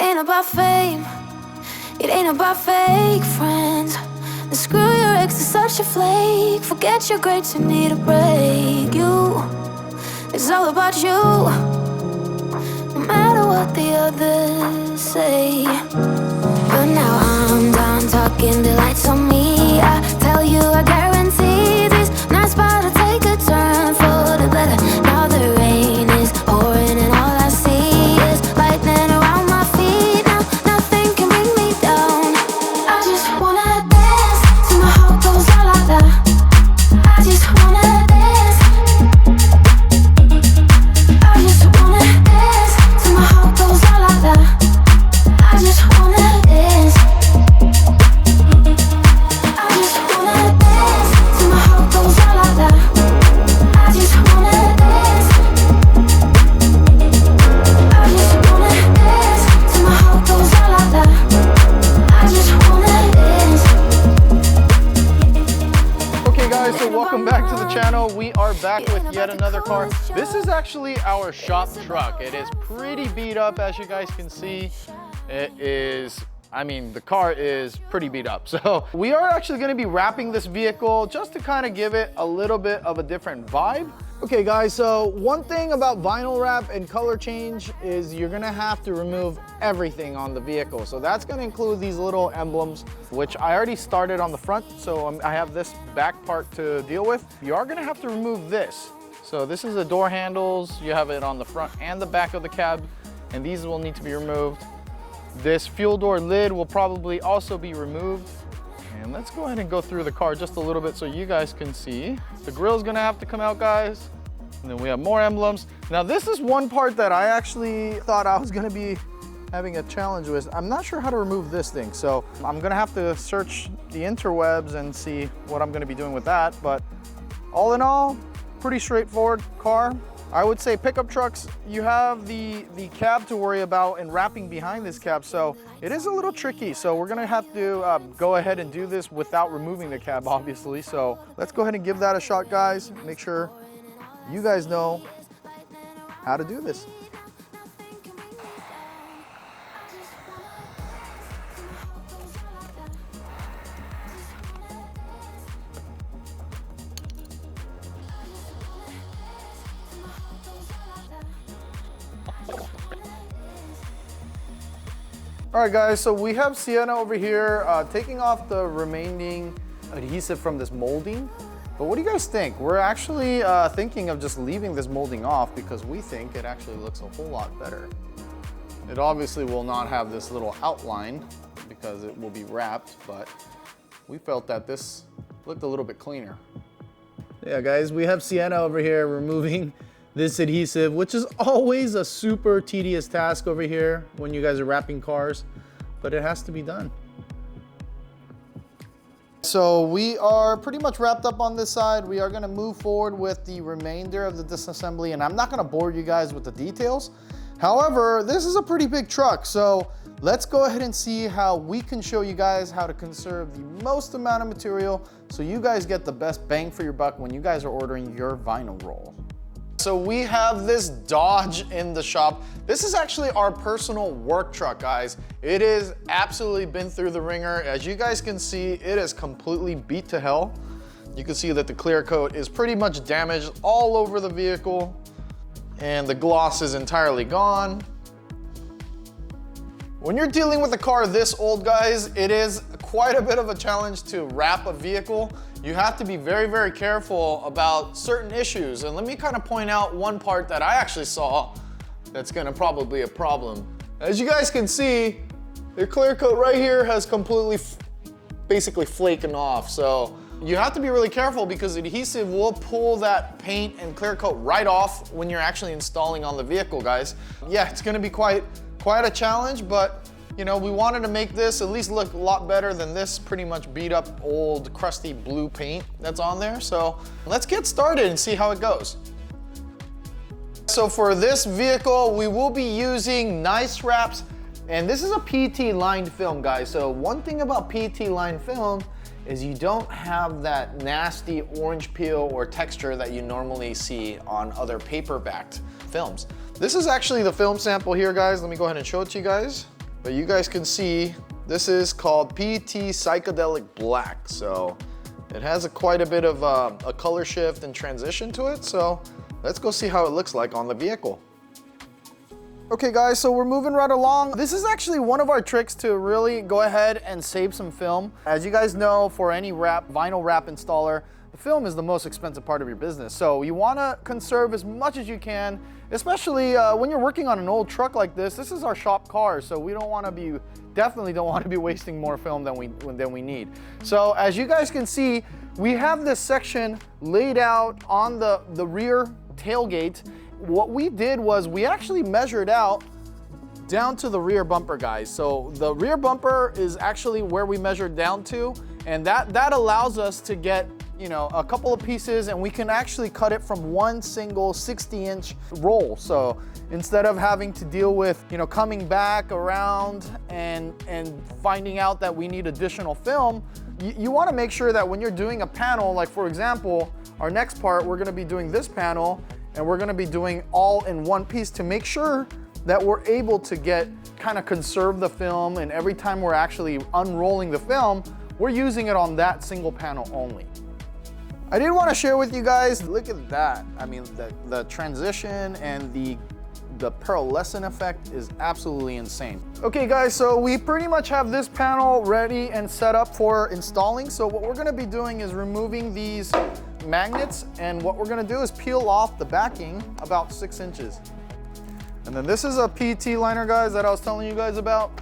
It ain't about fame, it ain't about fake friends. And screw your ex, is such a flake. Forget your grades, you need a break. You, it's all about you, no matter what the others say. But now I'm done talking, the lights on me. I tell you, I guarantee this night's about to take a turn for the better. Now the rain is pouring and all I see is lightning around my feet. Now nothing can bring me down. I just wanna dance till my heart goes la la la. I just wanna dance. I just wanna dance till my heart goes la la la. I just wanna dance. I just wanna dance till my heart goes la la la. I just wanna dance. I just wanna dance till my heart goes la la la. I just wanna dance. Okay guys, so welcome back to the channel. We are back with yet another car. This is actually our shop truck. It is pretty beat up, as you guys can see. It is, I mean, the car is pretty beat up. So we are actually gonna be wrapping this vehicle just to kind of give it a little bit of a different vibe. Okay guys, so one thing about vinyl wrap and color change is you're gonna have to remove everything on the vehicle. So that's gonna include these little emblems, which I already started on the front. So I have this back part to deal with. You are gonna have to remove this. So this is the door handles. You have it on the front and the back of the cab, and these will need to be removed. This fuel door lid will probably also be removed. And let's go ahead and go through the car just a little bit so you guys can see. The grill's gonna have to come out, guys. And then we have more emblems. Now this is one part that I actually thought I was gonna be having a challenge with. I'm not sure how to remove this thing. So I'm gonna have to search the interwebs and see what I'm gonna be doing with that. But all in all, pretty straightforward car. I would say pickup trucks, you have the cab to worry about and wrapping behind this cab, so it is a little tricky. So we're gonna have to go ahead and do this without removing the cab, obviously. So let's go ahead and give that a shot, guys. Make sure you guys know how to do this. All right guys, so we have Sienna over here taking off the remaining adhesive from this molding. But what do you guys think? We're actually thinking of just leaving this molding off because we think it actually looks a whole lot better. It obviously will not have this little outline because it will be wrapped, but we felt that this looked a little bit cleaner. Yeah guys, we have Sienna over here removing this adhesive, which is always a super tedious task over here when you guys are wrapping cars, but it has to be done. So we are pretty much wrapped up on this side. We are gonna move forward with the remainder of the disassembly, and I'm not gonna bore you guys with the details. However, this is a pretty big truck, so let's go ahead and see how we can show you guys how to conserve the most amount of material so you guys get the best bang for your buck when you guys are ordering your vinyl roll. So we have this Dodge in the shop. This is actually our personal work truck, guys. It has absolutely been through the ringer. As you guys can see, it is completely beat to hell. You can see that the clear coat is pretty much damaged all over the vehicle, and the gloss is entirely gone. When you're dealing with a car this old, guys, it is quite a bit of a challenge to wrap a vehicle. You have to be very, very careful about certain issues. And let me kind of point out one part that I actually saw that's gonna probably be a problem. As you guys can see, the clear coat right here has completely basically flaken off. So you have to be really careful because adhesive will pull that paint and clear coat right off when you're actually installing on the vehicle, guys. Yeah, it's gonna be quite a challenge, but you know, we wanted to make this at least look a lot better than this pretty much beat up old crusty blue paint that's on there. So let's get started and see how it goes. So for this vehicle, we will be using nice wraps, and this is a PET lined film, guys. So one thing about PET lined film is you don't have that nasty orange peel or texture that you normally see on other paper backed films. This is actually the film sample here, guys. Let me go ahead and show it to you guys. But you guys can see, this is called PT Psychedelic Black. So it has quite a bit of a color shift and transition to it. So let's go see how it looks like on the vehicle. Okay guys, so we're moving right along. This is actually one of our tricks to really go ahead and save some film. As you guys know, for any vinyl wrap installer, the film is the most expensive part of your business. So you wanna conserve as much as you can, especially when you're working on an old truck like this. This is our shop car, so we definitely don't wanna be wasting more film than we need. So as you guys can see, we have this section laid out on the rear tailgate. What we did was we actually measured out down to the rear bumper, guys. So the rear bumper is actually where we measured down to, and that allows us to get, you know, a couple of pieces, and we can actually cut it from one single 60-inch roll. So instead of having to deal with, you know, coming back around and finding out that we need additional film, you want to make sure that when you're doing a panel, like for example, our next part, we're going to be doing this panel, and we're gonna be doing all in one piece to make sure that we're able to kind of conserve the film, and every time we're actually unrolling the film, we're using it on that single panel only. I did want to share with you guys, look at that. I mean, the transition and the pearlescent effect is absolutely insane. Okay guys, so we pretty much have this panel ready and set up for installing. So what we're gonna be doing is removing these magnets, and what we're gonna do is peel off the backing about 6 inches. And then this is a PET liner, guys, that I was telling you guys about.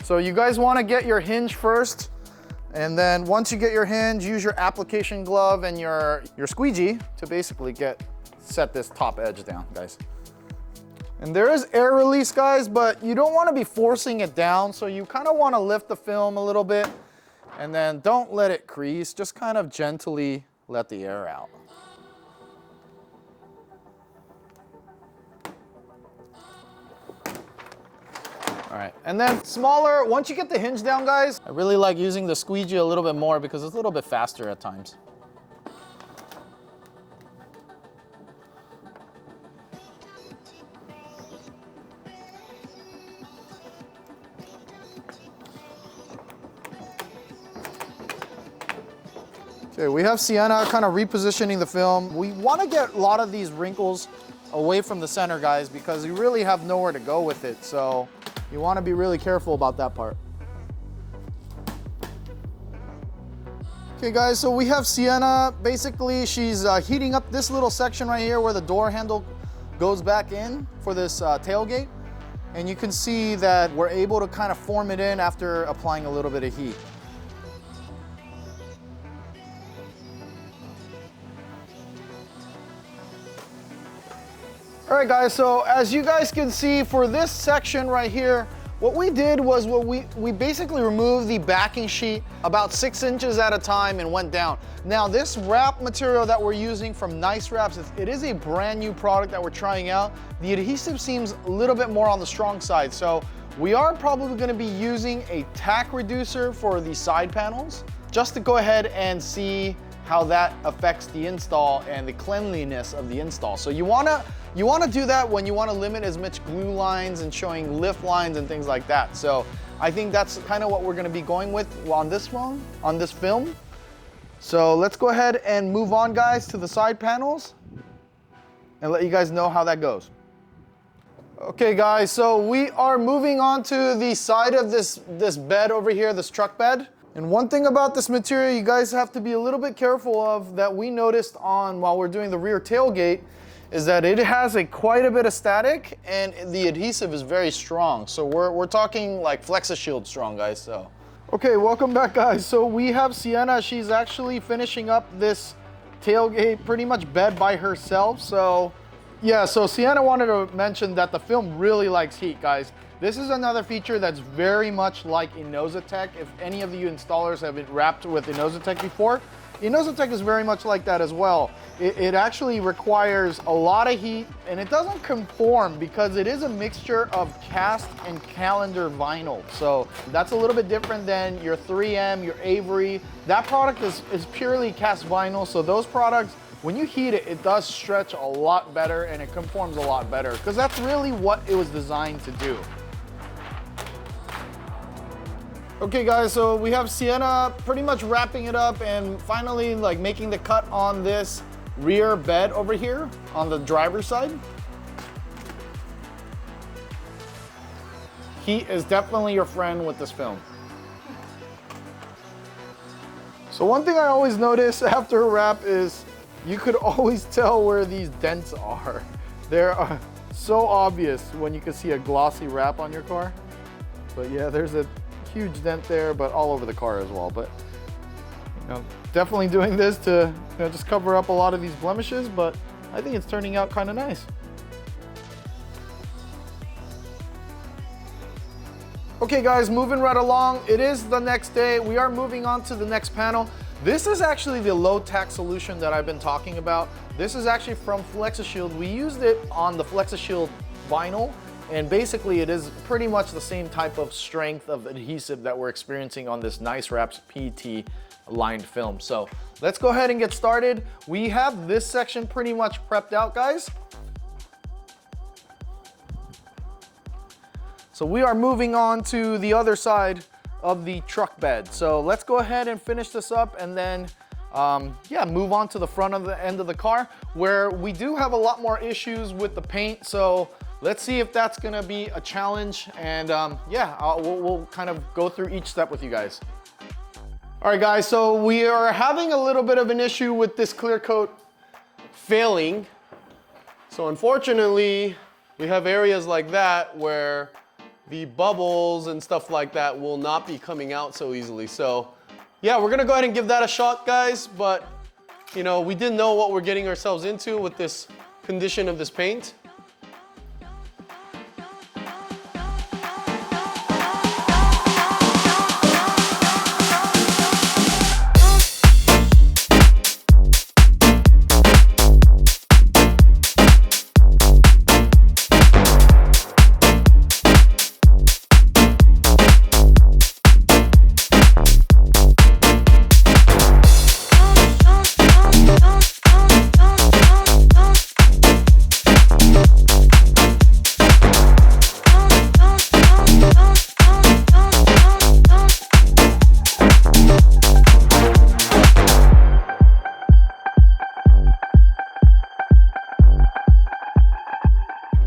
So you guys wanna get your hinge first, and then once you get your hinge, use your application glove and your squeegee to basically set this top edge down, guys. And there is air release, guys, but you don't wanna be forcing it down, so you kinda wanna lift the film a little bit, and then don't let it crease, just kind of gently let the air out. All right, and then smaller, once you get the hinge down, guys, I really like using the squeegee a little bit more because it's a little bit faster at times. Okay, we have Sienna kind of repositioning the film. We want to get a lot of these wrinkles away from the center, guys, because you really have nowhere to go with it. So you want to be really careful about that part. Okay guys, so we have Sienna. Basically, she's heating up this little section right here where the door handle goes back in for this tailgate. And you can see that we're able to kind of form it in after applying a little bit of heat. All right guys, so as you guys can see for this section right here, what we did was we basically removed the backing sheet about 6 inches at a time and went down. Now this wrap material that we're using from Nice Wraps, it is a brand new product that we're trying out. The adhesive seems a little bit more on the strong side, so we are probably gonna be using a tack reducer for the side panels, just to go ahead and see how that affects the install and the cleanliness of the install. So you wanna do that when you wanna limit as much glue lines and showing lift lines and things like that. So I think that's kind of what we're gonna be going with on this one, on this film. So let's go ahead and move on, guys, to the side panels and let you guys know how that goes. Okay guys, so we are moving on to the side of this bed over here, this truck bed. And one thing about this material you guys have to be a little bit careful of that we noticed while we're doing the rear tailgate is that it has quite a bit of static and the adhesive is very strong. So we're talking like Flexi-Shield strong, guys. So okay, welcome back, guys. So we have Sienna. She's actually finishing up this tailgate pretty much bed by herself. So yeah, so Sienna wanted to mention that the film really likes heat, guys. This is another feature that's very much like 𝗧𝗜𝗍𝗃. If any of you installers have been wrapped with 𝗧𝗜𝗃 before, 𝗧𝗜𝗃 is very much like that as well. It actually requires a lot of heat, and it doesn't conform because it is a mixture of cast and calendar vinyl. So that's a little bit different than your 3M, your Avery. That product is purely cast vinyl, so those products when you heat it, it does stretch a lot better and it conforms a lot better because that's really what it was designed to do. Okay guys, so we have Sienna pretty much wrapping it up and finally like making the cut on this rear bed over here on the driver's side. Heat is definitely your friend with this film. So one thing I always notice after a wrap is you could always tell where these dents are. They're so obvious when you can see a glossy wrap on your car. But yeah, there's a huge dent there, but all over the car as well. But you know, definitely doing this to just cover up a lot of these blemishes, but I think it's turning out kind of nice. Okay guys, moving right along. It is the next day. We are moving on to the next panel. This is actually the low tack solution that I've been talking about. This is actually from 𝗧𝗜𝗠𝗘𝗦𝗦. We used it on the 𝗧𝗜𝗠𝗘𝗦𝗦 vinyl, and basically it is pretty much the same type of strength of adhesive that we're experiencing on this Nice Wraps PT lined film. So let's go ahead and get started. We have this section pretty much prepped out, guys. So we are moving on to the other side of the truck bed. So let's go ahead and finish this up and then yeah, move on to the front of the end of the car where we do have a lot more issues with the paint. So let's see if that's gonna be a challenge, and yeah, we'll kind of go through each step with you guys. All right guys, so we are having a little bit of an issue with this clear coat failing. So unfortunately, we have areas like that where the bubbles and stuff like that will not be coming out so easily. So yeah, we're gonna go ahead and give that a shot, guys, but you know, we didn't know what we're getting ourselves into with this condition of this paint.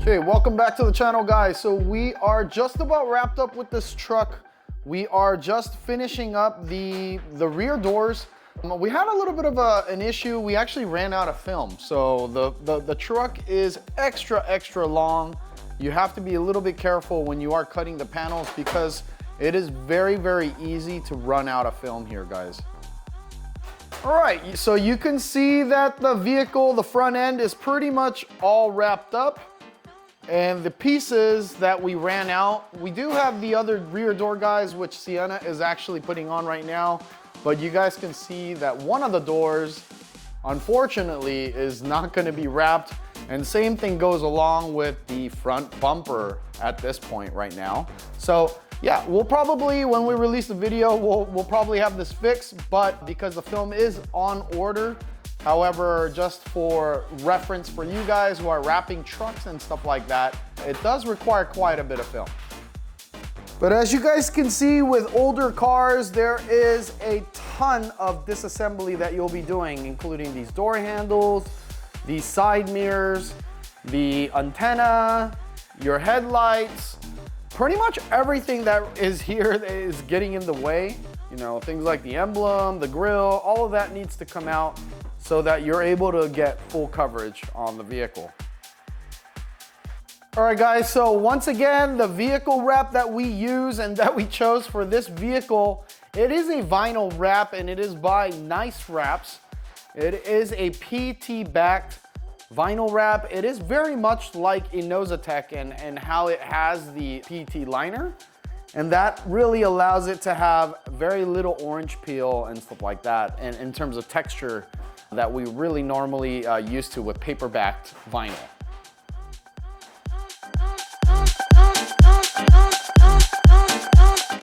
Okay, welcome back to the channel, guys. So we are just about wrapped up with this truck. We are just finishing up the rear doors. We had a little bit of an issue. We actually ran out of film. So the truck is extra long. You have to be a little bit careful when you are cutting the panels because it is very easy to run out of film here, guys. All right, so you can see that the vehicle, the front end is pretty much all wrapped up. And the pieces that we ran out, we do have the other rear door, guys, which Sienna is actually putting on right now. But you guys can see that one of the doors, unfortunately, is not gonna be wrapped. And same thing goes along with the front bumper at this point right now. So yeah, we'll probably, when we release the video, we'll probably have this fixed, but because the film is on order, however, just for reference for you guys who are wrapping trucks and stuff like that, it does require quite a bit of film. But as you guys can see with older cars, there is a ton of disassembly that you'll be doing, including these door handles, these side mirrors, the antenna, your headlights, pretty much everything that is here that is getting in the way. You know, things like the emblem, the grille, all of that needs to come out so that you're able to get full coverage on the vehicle. All right guys, so once again, the vehicle wrap that we use and that we chose for this vehicle, it is a vinyl wrap and it is by Nice Wraps. It is a PT backed vinyl wrap. It is very much like a 𝗧𝗜𝗘𝗦𝗦 and how it has the PT liner. And that really allows it to have very little orange peel and stuff like that. And in terms of texture that we really normally used to with paper backed vinyl.